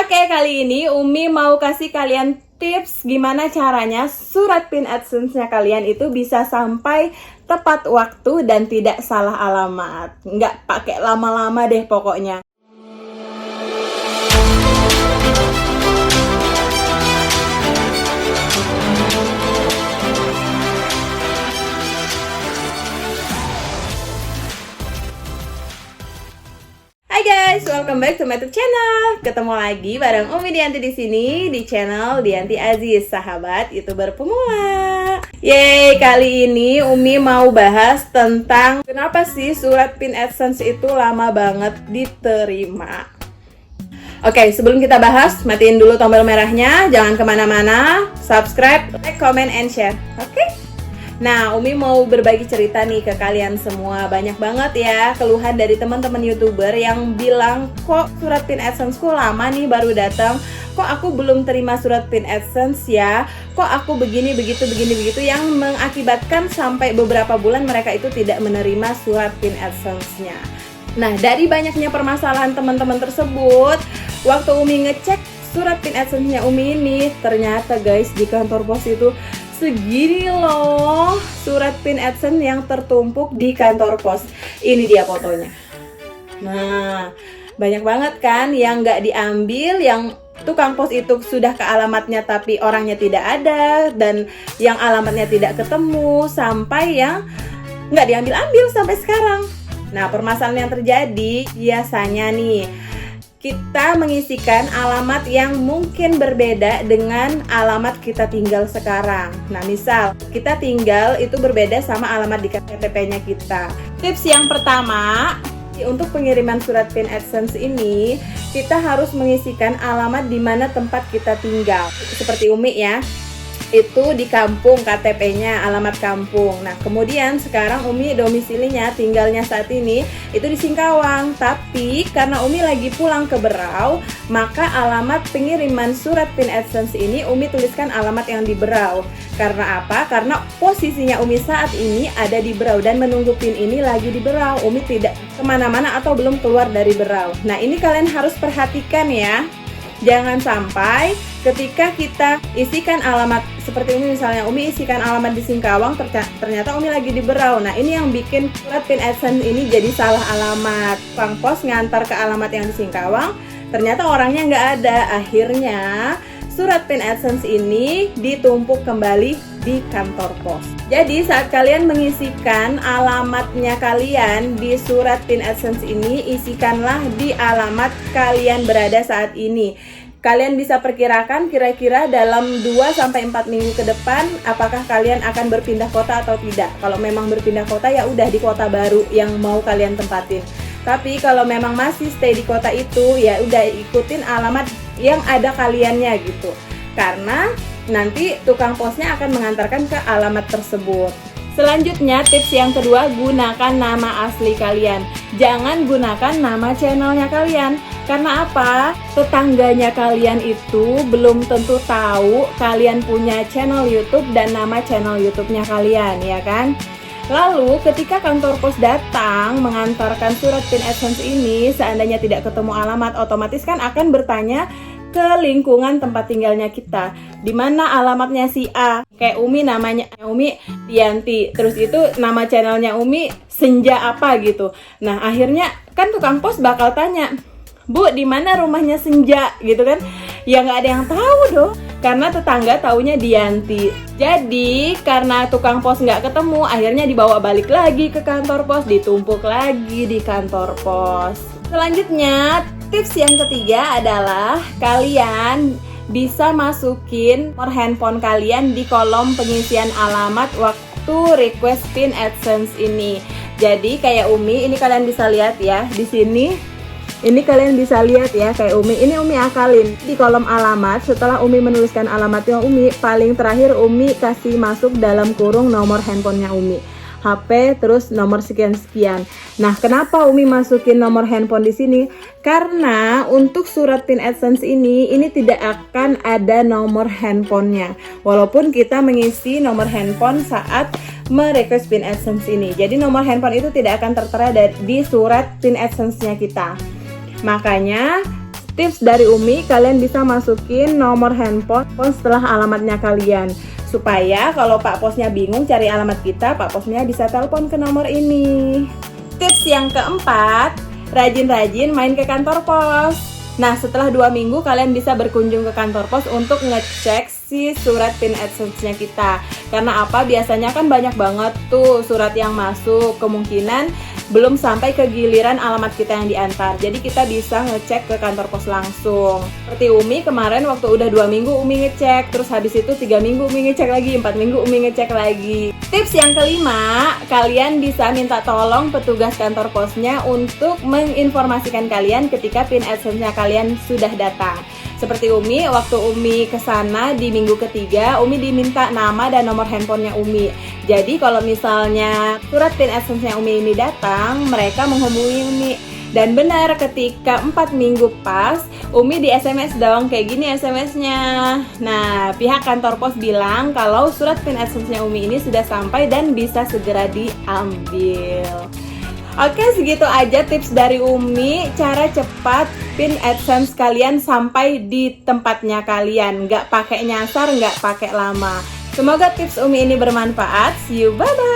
Oke, kali ini Umi mau kasih kalian tips gimana caranya surat PIN AdSense-nya kalian itu bisa sampai tepat waktu dan tidak salah alamat. Nggak pakai lama-lama deh pokoknya. Hai guys, welcome back to my YouTube channel. Ketemu lagi bareng Umi Dianti di sini di channel Dianti Aziz, sahabat YouTuber pemula. Yeay, kali ini Umi mau bahas tentang kenapa sih surat PIN AdSense itu lama banget diterima. Oke, sebelum kita bahas, matiin dulu tombol merahnya, jangan kemana-mana, subscribe, like, comment, and share. Oke? Nah, Umi mau berbagi cerita nih ke kalian semua. Banyak banget ya keluhan dari teman-teman YouTuber yang bilang, kok surat PIN AdSense-ku lama nih baru datang. Kok aku belum terima surat PIN AdSense ya? Kok aku begini, begitu, yang mengakibatkan sampai beberapa bulan mereka itu tidak menerima surat PIN AdSense-nya. Nah, dari banyaknya permasalahan teman-teman tersebut, waktu Umi ngecek surat PIN AdSense-nya Umi ini, ternyata guys di kantor pos itu segini loh surat PIN AdSense yang tertumpuk di kantor pos. Ini dia fotonya. Nah, banyak banget kan yang nggak diambil, yang tukang pos itu sudah ke alamatnya tapi orangnya tidak ada, dan yang alamatnya tidak ketemu, sampai yang nggak diambil-ambil sampai sekarang. Nah, permasalahan yang terjadi biasanya nih, kita mengisikan alamat yang mungkin berbeda dengan alamat kita tinggal sekarang. Nah, misal kita tinggal itu berbeda sama alamat di KTP-nya kita. Tips yang pertama, untuk pengiriman surat PIN AdSense ini, kita harus mengisikan alamat di mana tempat kita tinggal. Seperti Umi ya, itu di kampung, KTP-nya alamat kampung. Nah, kemudian sekarang Umi domisilinya, tinggalnya saat ini itu di Singkawang. Tapi karena Umi lagi pulang ke Berau, maka alamat pengiriman surat PIN AdSense ini Umi tuliskan alamat yang di Berau. Karena apa? Karena posisinya Umi saat ini ada di Berau dan menunggu PIN ini lagi di Berau. Umi tidak kemana-mana atau belum keluar dari Berau. Nah, ini kalian harus perhatikan ya. Jangan sampai ketika kita isikan alamat seperti ini, misalnya Umi isikan alamat di Singkawang, ternyata Umi lagi di Berau. Nah, ini yang bikin surat PIN AdSense ini jadi salah alamat. Tukang pos ngantar ke alamat yang di Singkawang, ternyata orangnya nggak ada. Akhirnya surat PIN AdSense ini ditumpuk kembali di kantor pos. Jadi saat kalian mengisikan alamatnya kalian di surat PIN AdSense ini, isikanlah di alamat kalian berada saat ini. Kalian bisa perkirakan kira-kira dalam 2-4 minggu ke depan apakah kalian akan berpindah kota atau tidak. Kalau memang berpindah kota ya udah di kota baru yang mau kalian tempatin. Tapi kalau memang masih stay di kota itu ya udah ikutin alamat yang ada kaliannya gitu. Karena nanti tukang posnya akan mengantarkan ke alamat tersebut. Selanjutnya, tips yang kedua, gunakan nama asli kalian. Jangan gunakan nama channelnya kalian. Karena apa? Tetangganya kalian itu belum tentu tahu kalian punya channel YouTube dan nama channel YouTube-nya kalian, ya kan? Lalu ketika kantor pos datang mengantarkan surat PIN AdSense ini, seandainya tidak ketemu alamat, otomatis kan akan bertanya ke lingkungan tempat tinggalnya kita. Di mana alamatnya si A? Kayak Umi namanya Umi Dianti. Terus itu nama channelnya Umi Senja apa gitu. Nah, akhirnya kan tukang pos bakal tanya, "Bu, di mana rumahnya Senja?" gitu kan. Ya nggak ada yang tahu dong. Karena tetangga taunya Dianti. Jadi karena tukang pos nggak ketemu, akhirnya dibawa balik lagi ke kantor pos, ditumpuk lagi di kantor pos. Selanjutnya, tips yang ketiga adalah kalian bisa masukin nomor handphone kalian di kolom pengisian alamat waktu request PIN AdSense ini. Jadi kayak Umi, ini kalian bisa lihat ya di sini. Ini kalian bisa lihat ya kayak Umi. Ini Umi akalin di kolom alamat. Setelah Umi menuliskan alamatnya Umi, paling terakhir Umi kasih masuk dalam kurung nomor handphonenya Umi. HP terus nomor sekian-sekian. Nah, kenapa Umi masukin nomor handphone di sini? Karena untuk surat PIN AdSense ini tidak akan ada nomor handphonenya. Walaupun kita mengisi nomor handphone saat merequest PIN AdSense ini. Jadi nomor handphone itu tidak akan tertera di surat PIN AdSense-nya kita. Makanya Tips dari Umi, kalian bisa masukin nomor handphone setelah alamatnya kalian, supaya kalau Pak Posnya bingung cari alamat kita, Pak Posnya bisa telepon ke nomor ini. Tips yang keempat, rajin-rajin main ke kantor pos. Nah, setelah 2 minggu kalian bisa berkunjung ke kantor pos untuk ngecek si surat PIN AdSense-nya kita. Karena apa? Biasanya kan banyak banget tuh surat yang masuk, kemungkinan belum sampai ke giliran alamat kita yang diantar. Jadi kita bisa ngecek ke kantor pos langsung. Seperti Umi kemarin waktu udah 2 minggu Umi ngecek, terus habis itu 3 minggu Umi ngecek lagi, 4 minggu Umi ngecek lagi. Tips yang kelima, kalian bisa minta tolong petugas kantor posnya untuk menginformasikan kalian ketika PIN AdSense-nya kalian sudah datang. Seperti Umi, waktu Umi kesana di minggu ketiga, Umi diminta nama dan nomor handphonenya Umi. Jadi kalau misalnya surat PIN AdSense-nya Umi ini datang, mereka menghubungi Umi. Dan benar, ketika 4 minggu pas, Umi di SMS dong, kayak gini SMS-nya. Nah, pihak kantor pos bilang kalau surat PIN AdSense-nya Umi ini sudah sampai dan bisa segera diambil. Oke, segitu aja tips dari Umi, cara cepat PIN AdSense kalian sampai di tempatnya kalian. Nggak pakai nyasar, nggak pakai lama. Semoga tips Umi ini bermanfaat. See you, bye-bye!